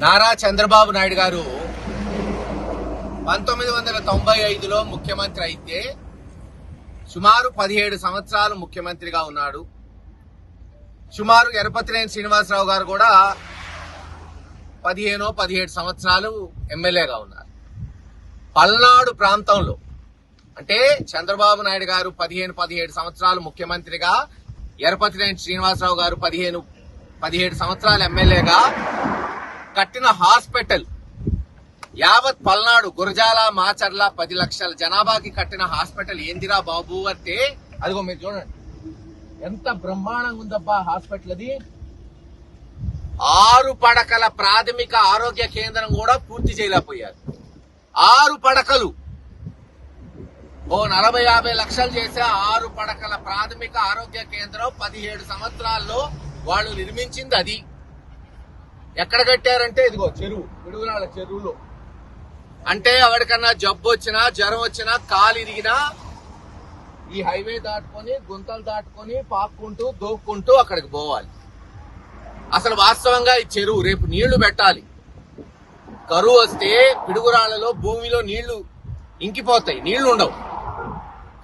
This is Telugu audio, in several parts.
నారా చంద్రబాబు నాయుడు గారు 1995లో ముఖ్యమంత్రి అయితే సుమారు 17 సంవత్సరాలు ముఖ్యమంత్రిగా ఉన్నాడు. సుమారు ఎరపతినేని శ్రీనివాసరావు గారు కూడా 17 సంవత్సరాలు ఎమ్మెల్యేగా ఉన్నారు. పల్నాడు ప్రాంతంలో అంటే చంద్రబాబు నాయుడు గారు 17 సంవత్సరాలు ముఖ్యమంత్రిగా, ఎరపతినేని శ్రీనివాసరావు గారు 17 సంవత్సరాలు ఎమ్మెల్యేగా కట్టిన హాస్పిటల్ యావత్ పల్నాడు గురజాల మాచర్ల 10 లక్షల జనాభాకి కట్టిన హాస్పిటల్ ఏందిరా బాబు అంటే అదిగో మీరు చూడండి ఎంత బ్రహ్మాండంగా ఉందబ్బా హాస్పిటల్. అది 6 పడకల ప్రాథమిక ఆరోగ్య కేంద్రం కూడా పూర్తి చేయలేకపోయారు. 6 పడకలు 40-50 లక్షలు చేసే 6 పడకల ప్రాథమిక ఆరోగ్య కేంద్రం 17 సంవత్సరాల్లో వాళ్ళు నిర్మించింది. అది ఎక్కడ కట్టారంటే ఇదిగో చెరువు, పిడుగురాళ్ళ చెరువులో. అంటే ఎవరికన్నా జబ్బు వచ్చినా జ్వరం వచ్చినా కాలు ఇరిగినా ఈ హైవే దాటుకొని గుంతలు దాటుకొని పాక్కుంటూ దోక్కుంటూ అక్కడికి పోవాలి. అసలు వాస్తవంగా ఈ చెరువు రేపు నీళ్లు పెట్టాలి. కరువు వస్తే పిడుగురాళ్లలో భూమిలో నీళ్లు ఇంకిపోతాయి, నీళ్లు ఉండవు.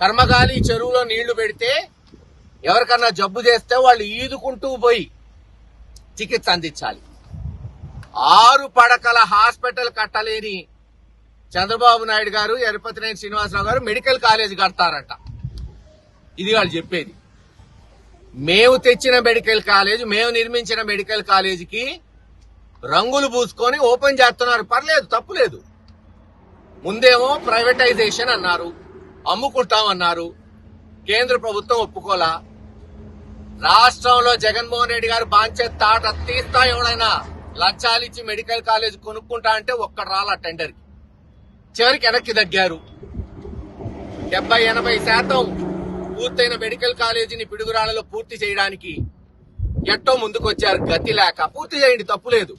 కర్మగాలి చెరువులో నీళ్లు పెడితే ఎవరికన్నా జబ్బు చేస్తే వాళ్ళు ఈదుకుంటూ పోయి చికిత్స అందించాలి. 6 పడకల హాస్పిటల్ కట్టలేని చంద్రబాబు నాయుడు గారు, ఎరపతినేని శ్రీనివాసరావు గారు మెడికల్ కాలేజ్ కడతారంట. ఇది వాళ్ళు చెప్పేది. మేము తెచ్చిన మెడికల్ కాలేజ్, మేము నిర్మించిన మెడికల్ కాలేజీకి రంగులు పూసుకొని ఓపెన్ చేస్తున్నారు. పర్లేదు, తప్పులేదు. ముందేమో ప్రైవేటైజేషన్ అన్నారు, అమ్ముకుంటామన్నారు. కేంద్ర ప్రభుత్వం ఒప్పుకోలా. రాష్ట్రంలో జగన్మోహన్ రెడ్డి గారు బాంచేత తాట తీస్తా ఎవడైనా లంచాలిచ్చి మెడికల్ కాలేజ్ కొనుక్కుంటా అంటే ఒక్కడు రాలా టెండర్కి. చివరికి వెనక్కి తగ్గారు. 70-80% పూర్తయిన మెడికల్ కాలేజీని పిడుగురాళ్లలో పూర్తి చేయడానికి ఎట్టో ముందుకొచ్చారు. గతి లేక పూర్తి చేయండి, తప్పులేదు.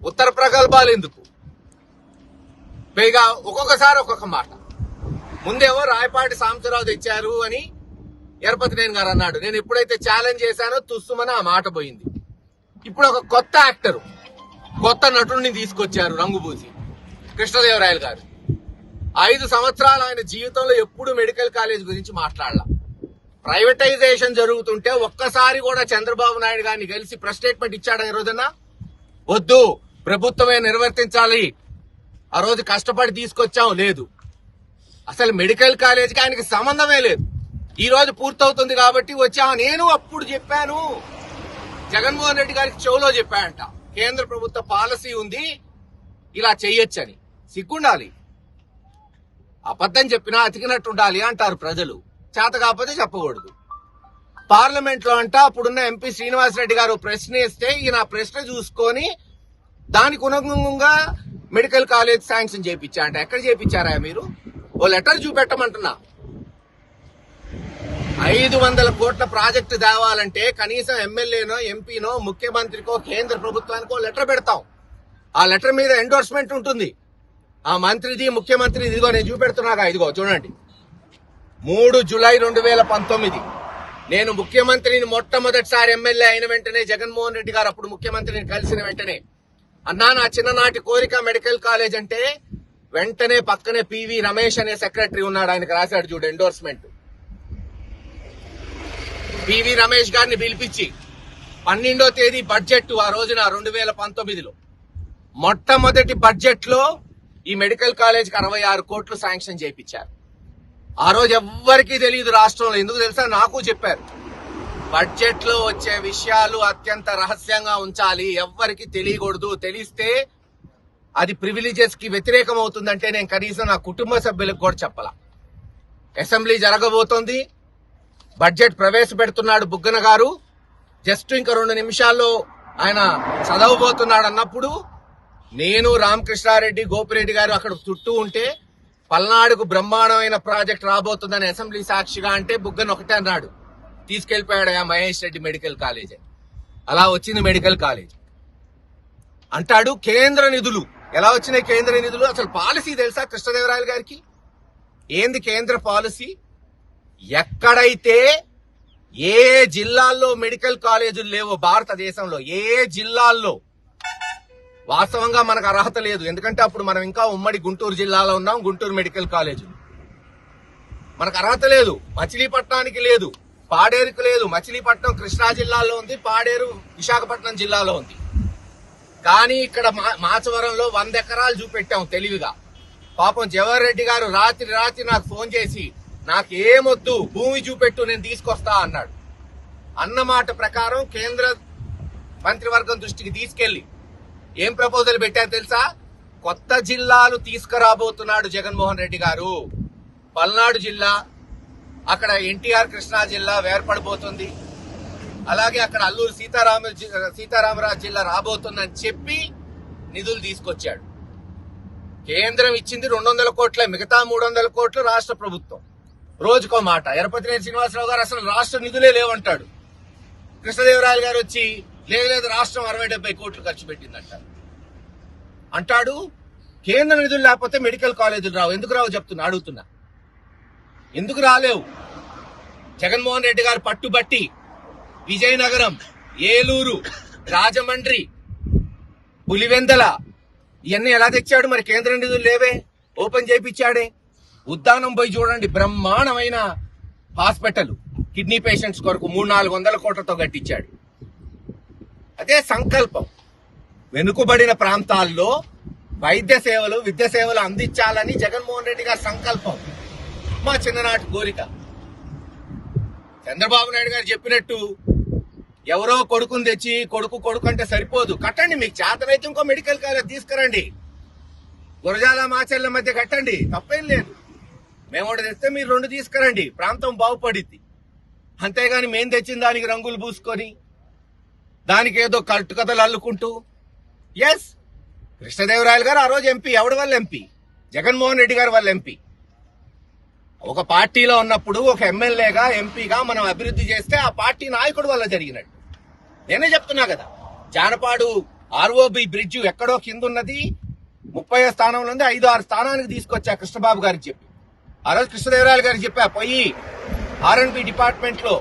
ఉత్తర ప్రగల్భాలు ఎందుకు? పైగా ఒక్కొక్కసారి ఒక్కొక్క మాట. ముందేమో రాయపాటి సాంబశివరావు తెచ్చారు అని ఎరపతినేని గారు అన్నాడు. నేను ఎప్పుడైతే ఛాలెంజ్ చేశానో తుస్సుమని ఆ మాట పోయింది. ఇప్పుడు ఒక కొత్త యాక్టర్, కొత్త నటుడిని తీసుకొచ్చారు రంగుబూసి, కృష్ణదేవరాయలు గారు. 5 సంవత్సరాలు ఆయన జీవితంలో ఎప్పుడు మెడికల్ కాలేజ్ గురించి మాట్లాడలా. ప్రైవేటైజేషన్ జరుగుతుంటే ఒక్కసారి కూడా చంద్రబాబు నాయుడు గారిని కలిసి ప్రెస్ స్టేట్మెంట్ ఇచ్చాడు. ఈ రోజున వద్దు, ప్రభుత్వమే నిర్వర్తించాలి, ఆ రోజు కష్టపడి తీసుకొచ్చాం, లేదు. అసలు మెడికల్ కాలేజీకి ఆయనకి సంబంధమే లేదు. ఈ రోజు పూర్తవుతుంది కాబట్టి వచ్చాము. నేను అప్పుడు చెప్పాను, జగన్మోహన్ రెడ్డి గారికి చెవులో చెప్పాడంట, కేంద్ర ప్రభుత్వ పాలసీ ఉంది, ఇలా చెయ్యొచ్చని. సిగ్గుండాలి. అబద్ధం చెప్పినా అతికినట్టు ఉండాలి అంటారు ప్రజలు. చేత కాకపోతే చెప్పకూడదు. పార్లమెంట్ లో అంట అప్పుడున్న ఎంపీ శ్రీనివాసరెడ్డి గారు ప్రశ్న ఇస్తే ఈయన ప్రశ్న చూసుకొని దానికి అనుగుణంగా మెడికల్ కాలేజ్ శాంక్షన్ చేయించా అంట. ఎక్కడ చేయించారా మీరు? O letter చూపెట్టమంటున్నా. 500 కోట్ల ప్రాజెక్టు తేవాలంటే కనీసం ఎమ్మెల్యేనో ఎంపీనో ముఖ్యమంత్రికో కేంద్ర ప్రభుత్వానికో లెటర్ పెడతాం. ఆ లెటర్ మీద ఎండోర్స్మెంట్ ఉంటుంది. ఆ మంత్రిది, ముఖ్యమంత్రి. ఇదిగో నేను చూపెడుతున్నాగా, ఇదిగో చూడండి. 3 జూలై 2019 నేను ముఖ్యమంత్రిని మొట్టమొదటిసారి ఎమ్మెల్యే అయిన వెంటనే జగన్మోహన్ రెడ్డి గారు అప్పుడు ముఖ్యమంత్రిని కలిసిన వెంటనే అన్నా, నా చిన్ననాటి కోరిక మెడికల్ కాలేజ్ అంటే వెంటనే పక్కనే పివి రమేష్ అనే సెక్రటరీ ఉన్నాడు, ఆయనకు రాశాడు చూడు ఎండోర్స్మెంట్. పివి రమేష్ గారిని పిలిపించి 12వ తేదీ బడ్జెట్ ఆ రోజున 2019లో మొట్టమొదటి బడ్జెట్ లో ఈ మెడికల్ కాలేజ్కి 66 కోట్లు శాంక్షన్ చేయించారు. ఆ రోజు ఎవ్వరికీ తెలియదు రాష్ట్రంలో. ఎందుకు తెలుసా? నాకు చెప్పారు, బడ్జెట్ లో వచ్చే విషయాలు అత్యంత రహస్యంగా ఉంచాలి, ఎవ్వరికి తెలియకూడదు. తెలిస్తే అది ప్రివిలేజెస్ కి వ్యతిరేకం అవుతుందంటే నేను కనీసం నా కుటుంబ సభ్యులకు కూడా చెప్పాల. అసెంబ్లీ జరగబోతోంది, బడ్జెట్ ప్రవేశపెడుతున్నాడు బుగ్గన గారు, జస్ట్ ఇంకా 2 నిమిషాల్లో ఆయన చదవబోతున్నాడు అన్నప్పుడు నేను, రామకృష్ణారెడ్డి, గోపిరెడ్డి గారు అక్కడ చుట్టూ ఉంటే పల్నాడుకు బ్రహ్మాండమైన ప్రాజెక్ట్ రాబోతుందని అసెంబ్లీ సాక్షిగా అంటే బుగ్గన ఒకటే అన్నాడు, తీసుకెళ్లిపోయాడు మహేష్ రెడ్డి మెడికల్ కాలేజ్. అలా వచ్చింది మెడికల్ కాలేజ్. అంటాడు కేంద్ర నిధులు. ఎలా వచ్చినాయి కేంద్ర నిధులు? అసలు పాలసీ తెలుసా కృష్ణదేవరాయలు గారికి? ఏంది కేంద్ర పాలసీ? ఎక్కడైతే ఏ జిల్లాల్లో మెడికల్ కాలేజీలు లేవో భారతదేశంలో, ఏ జిల్లాల్లో వాస్తవంగా మనకు అర్హత లేదు. ఎందుకంటే అప్పుడు మనం ఇంకా ఉమ్మడి గుంటూరు జిల్లాలో ఉన్నాం. గుంటూరు మెడికల్ కాలేజ్ మనకు అర్హత లేదు. మచిలీపట్నానికి లేదు, పాడేరుకు లేదు. మచిలీపట్నం కృష్ణా జిల్లాలో ఉంది, పాడేరు విశాఖపట్నం జిల్లాలో ఉంది. కానీ ఇక్కడ మాచవరంలో 100 ఎకరాలు చూపెట్టాం తెలివిగా. పాపం జవహర్ రెడ్డి గారు రాత్రి నాకు ఫోన్ చేసి నాకు ఏమొద్దు, భూమి చూపెట్టు, నేను తీసుకొస్తా అన్నాడు. అన్నమాట ప్రకారం కేంద్ర మంత్రివర్గం దృష్టికి తీసుకెళ్లి ఏం ప్రపోజల్ పెట్టారు తెలుసా? కొత్త జిల్లాలు తీసుకురాబోతున్నాడు జగన్మోహన్ రెడ్డి గారు. పల్నాడు జిల్లా, అక్కడ ఎన్టీఆర్ కృష్ణా జిల్లా ఏర్పడబోతుంది. అలాగే అక్కడ అల్లూరు సీతారామరాజు జిల్లా రాబోతుందని చెప్పి నిధులు తీసుకొచ్చాడు. కేంద్రం ఇచ్చింది 200 కోట్లే, మిగతా 300 కోట్లు రాష్ట్ర ప్రభుత్వం. రోజుకో మాట. ఎరపతినేని శ్రీనివాసరావు గారు అసలు రాష్ట్ర నిధులే లేవంటాడు. కృష్ణదేవరాయలు గారు వచ్చి లేదు రాష్ట్రం 60-70 కోట్లు ఖర్చు పెట్టిందంటారు అంటాడు. కేంద్ర నిధులు లేకపోతే మెడికల్ కాలేజీలు రావు. ఎందుకు రావు చెప్తున్నా, అడుగుతున్నా. ఎందుకు రాలేవు? జగన్మోహన్ రెడ్డి గారు పట్టుబట్టి విజయనగరం, ఏలూరు, రాజమండ్రి, పులివెందల ఇవన్నీ ఎలా తెచ్చాడు? మరి కేంద్ర నిధులు లేవే, ఓపెన్ చేయించాడే. ఉద్దానం పోయి చూడండి, బ్రహ్మాండమైన హాస్పిటల్ కిడ్నీ పేషెంట్స్ కొరకు 300-400 కోట్లతో కట్టించాడు. అదే సంకల్పం. వెనుకబడిన ప్రాంతాల్లో వైద్య సేవలు, విద్య సేవలు అందించాలని జగన్మోహన్ రెడ్డి గారి సంకల్పం, మా చిన్ననాటి కోరిక. చంద్రబాబు నాయుడు గారు చెప్పినట్టు ఎవరో కొడుకుని తెచ్చి కొడుకు అంటే సరిపోదు. కట్టండి, మీకు చేతనైతే ఇంకో మెడికల్ కాలేజ్ తీసుకురండి. గురజాల మాచర్ల మధ్య కట్టండి, తప్పేం లేదు. మేము ఒకటి తెస్తే మీరు 2 తీసుకురండి, ప్రాంతం బాగుపడిద్ది. అంతేగాని మేం తెచ్చిన దానికి రంగులు పూసుకొని దానికి ఏదో కట్టుకథలు అల్లుకుంటూ. ఎస్, కృష్ణదేవరాయలు గారు ఆ రోజు ఎంపీ. ఎవడి వల్ల ఎంపీ? జగన్మోహన్ రెడ్డి గారి వల్ల ఎంపీ. ఒక పార్టీలో ఉన్నప్పుడు ఒక ఎమ్మెల్యేగా, ఎంపీగా మనం అభివృద్ధి చేస్తే ఆ పార్టీ నాయకుడు వల్ల జరిగినట్టు. నేనే చెప్తున్నా కదా, జానపాడు ఆర్ఓబి బ్రిడ్జ్ ఎక్కడో కింద ఉన్నది 30వ స్థానంలో ఉంది, 5-6 స్థానానికి తీసుకొచ్చా కృష్ణబాబు గారికి చెప్పి. ఆ రోజు కృష్ణదేవరాయలు గారికి చెప్పా, పోయి R&B డిపార్ట్మెంట్ లో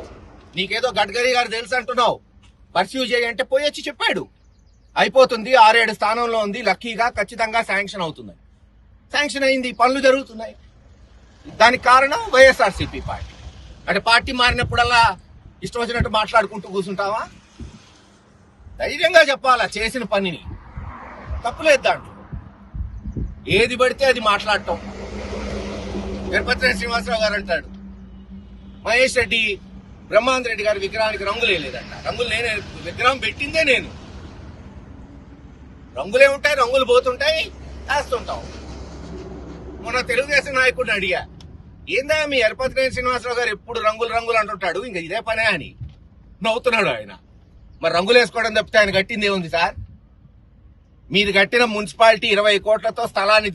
నీకేదో గడ్కరీ గారు తెలుసు అంటున్నావు, పర్స్యూ చేయంటే పోయి వచ్చి చెప్పాడు. అయిపోతుంది, 6-7 స్థానంలో ఉంది, లక్కీగా ఖచ్చితంగా శాంక్షన్ అవుతుంది. శాంక్షన్ అయింది, పనులు జరుగుతున్నాయి. దానికి కారణం వైఎస్ఆర్సీపీ పార్టీ. అంటే పార్టీ మారినప్పుడల్లా ఇష్టం వచ్చినట్టు మాట్లాడుకుంటూ కూర్చుంటావా? ధైర్యంగా చెప్పాలా చేసిన పనిని. తప్పులేదు దాంట్లో. ఏది పడితే అది మాట్లాడటం. ఎరపతినేని శ్రీనివాసరావు గారు అంటాడు, మహేష్ రెడ్డి, బ్రహ్మానంద రెడ్డి గారి విగ్రహానికి రంగులే లేదంట. రంగులు నేనే, విగ్రహం పెట్టిందే నేను. రంగులే ఉంటాయి, రంగులు పోతుంటాయి, వేస్తుంటాం. మొన్న తెలుగుదేశం నాయకుడిని అడిగా, ఏందా మీ ఎరపతినేని శ్రీనివాసరావు గారు ఎప్పుడు రంగులు అంటుంటాడు, ఇంకా ఇదే పనే అని నవ్వుతున్నాడు ఆయన. మరి రంగులు వేసుకోవడం తప్పితే ఆయన కట్టింది ఏముంది సార్? మీది కట్టిన మున్సిపాలిటీ 20 కోట్లతో స్థలాన్ని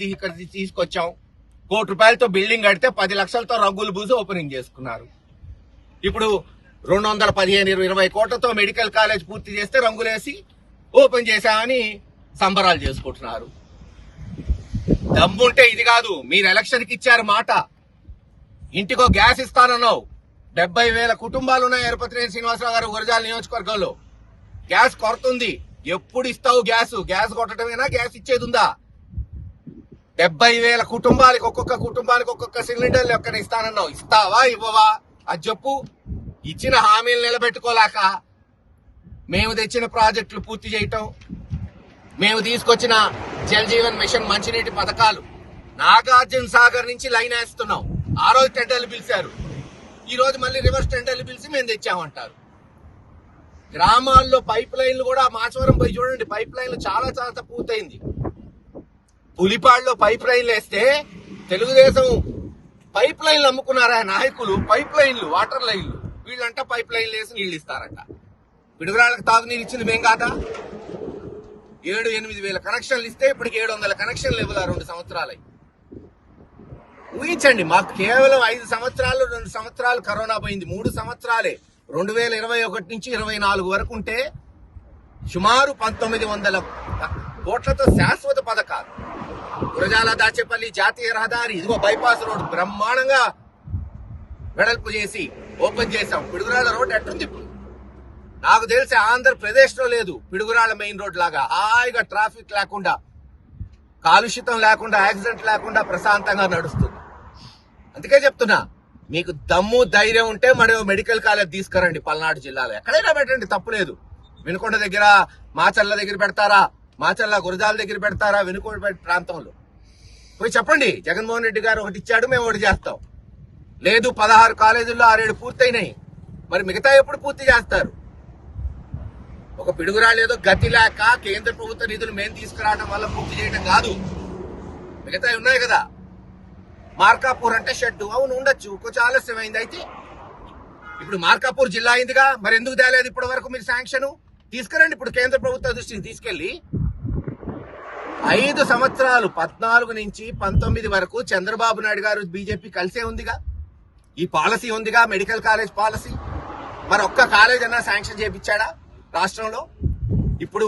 తీసుకొచ్చాం. 1 కోటి రూపాయలతో బిల్డింగ్ కడితే 10 లక్షలతో రంగులు పూసి ఓపెనింగ్ చేసుకున్నారు. ఇప్పుడు 215-20 కోట్లతో మెడికల్ కాలేజ్ పూర్తి చేస్తే రంగులేసి ఓపెన్ చేశామని సంబరాలు చేసుకుంటున్నారు. దమ్ముంటే ఇది కాదు, మీరు ఎలక్షన్కి ఇచ్చారు మాట, ఇంటికో గ్యాస్ ఇస్తానన్నావు. 70,000 కుటుంబాలు ఉన్నాయి ఎరపతినేని శ్రీనివాసరావు గారు గురజాల నియోజకవర్గంలో. గ్యాస్ కొరతుంది. ఎప్పుడు ఇస్తావు గ్యాస్? గ్యాస్ కొట్టడమేనా, గ్యాస్ ఇచ్చేది ఉందా? 70,000 కుటుంబాలకు, ఒక్కొక్క కుటుంబానికి ఒక్కొక్క సిలిండర్లు ఎక్కడ ఇస్తానన్నావు. ఇస్తావా, ఇవ్వవా? అది చెప్పు. ఇచ్చిన హామీలు నిలబెట్టుకోలేక మేము తెచ్చిన ప్రాజెక్టులు పూర్తి చేయటం, మేము తీసుకొచ్చిన జల్ జీవన్ మిషన్ మంచినీటి పథకాలు, నాగార్జున సాగర్ నుంచి లైన్ వేస్తున్నాం. ఆ రోజు టెండర్లు పిలిచారు, ఈ రోజు మళ్ళీ రివర్స్ టెండర్లు పిలిచి మేము తెచ్చామంటారు. గ్రామాల్లో పైప్ లైన్లు కూడా, మాచవరం పోయి చూడండి, పైప్ లైన్లు చాలా పూర్తయింది. పులిపాడులో పైప్ లైన్లు వేస్తే తెలుగుదేశం పైప్ లైన్లు అమ్ముకున్నారా నాయకులు? పైప్ లైన్లు, వాటర్ లైన్లు. వీళ్ళంట పైప్ లైన్లు వేసి నీళ్లు ఇస్తారంట. పిడుగురాళ్ళకి తాగునీరు ఇచ్చింది మేం కాదా? 7-8 వేల కనెక్షన్లు ఇస్తే ఇప్పటికి 700 కనెక్షన్లు ఇవ్వాల 2 సంవత్సరాలై. ఊహించండి, మాకు కేవలం 5 సంవత్సరాలు, 2 సంవత్సరాలు కరోనా పోయింది. 3 సంవత్సరాలే 2021 నుంచి 24 వరకు ఉంటే సుమారు 1900 కోట్లతో శాశ్వత పథకాలు. గురజాల దాచేపల్లి జాతీయ రహదారి, ఇదిగో బైపాస్ రోడ్ బ్రహ్మాండంగా వెడల్పు చేసి ఓపెన్ చేశాం. పిడుగురాళ్ళ రోడ్ ఎట్టుంది ఇప్పుడు? నాకు తెలిసి ఆంధ్రప్రదేశ్ లో లేదు పిడుగురాళ్ల మెయిన్ రోడ్ లాగా హాయిగా ట్రాఫిక్ లేకుండా, కాలుష్యతం లేకుండా, యాక్సిడెంట్ లేకుండా ప్రశాంతంగా నడుస్తుంది. అందుకే చెప్తున్నా, మీకు దమ్ము ధైర్యం ఉంటే మరి మెడికల్ కాలేజ్ తీసుకురండి పల్నాడు జిల్లాలో, ఎక్కడైనా పెట్టండి, తప్పులేదు. వినుకొండ దగ్గర, మాచర్ల దగ్గర పెడతారా, మాచర్ల గురజాల దగ్గర పెడతారా, వినుకొండ ప్రాంతంలో పోయి చెప్పండి, జగన్మోహన్ రెడ్డి గారు ఒకటి ఇచ్చాడు, మేము ఒకటి చేస్తాం. లేదు 16 కాలేజీల్లో 6-7 పూర్తయినాయి, మరి మిగతా ఎప్పుడు పూర్తి చేస్తారు? ఒక పిడుగురాళ్ళు ఏదో గతి లేక కేంద్ర ప్రభుత్వ నిధులు మేము తీసుకురావడం వల్ల పూర్తి చేయడం కాదు, మిగతా ఉన్నాయి కదా. మార్కాపూర్ అంటే షెడ్, అవును ఉండొచ్చు, కొంచెం ఆలస్యమైంది. అయితే ఇప్పుడు మార్కాపూర్ జిల్లా అయిందిగా, మరి ఎందుకు తేలేదు ఇప్పటి వరకు మీరు శాంక్షన్? తీసుకురండి ఇప్పుడు కేంద్ర ప్రభుత్వ దృష్టికి తీసుకెళ్లి. 5 సంవత్సరాలు 14 నుంచి 19 వరకు చంద్రబాబు నాయుడు గారు బీజేపీ కలిసే ఉందిగా, ఈ పాలసీ ఉందిగా, మెడికల్ కాలేజ్ పాలసీ. మరి ఒక్క కాలేజ్ అన్నా శాంక్షన్ చేయించాడా రాష్ట్రంలో? ఇప్పుడు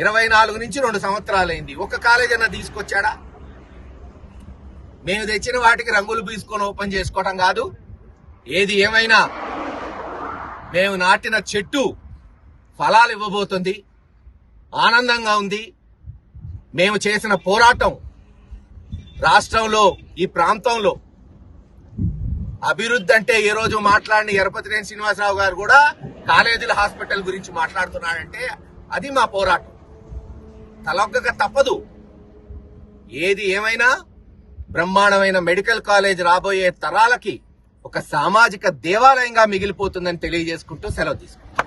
24 నుంచి 2 సంవత్సరాలైంది, ఒక్క కాలేజ్ అన్నా తీసుకొచ్చాడా? మేము తెచ్చిన వాటికి రంగులు బీసుకొని ఓపెన్ చేసుకోవడం కాదు. ఏది ఏమైనా మేము నాటిన చెట్టు ఫలాలు ఇవ్వబోతుంది, ఆనందంగా ఉంది. మేము చేసిన పోరాటం రాష్ట్రంలో, ఈ ప్రాంతంలో అభివృద్ధి అంటే ఏ రోజు మాట్లాడిన ఎరపతినేని శ్రీనివాసరావు గారు కూడా కాలేజీల హాస్పిటల్ గురించి మాట్లాడుతున్నాడంటే అది మా పోరాటం. తలొగ్గక తప్పదు. ఏది ఏమైనా బ్రహ్మాండమైన మెడికల్ కాలేజ్ రాబోయే తరాలకి ఒక సామాజిక దేవాలయంగా మిగిలిపోతుందని తెలియజేసుకుంటూ సెలవు తీసుకుంటాం.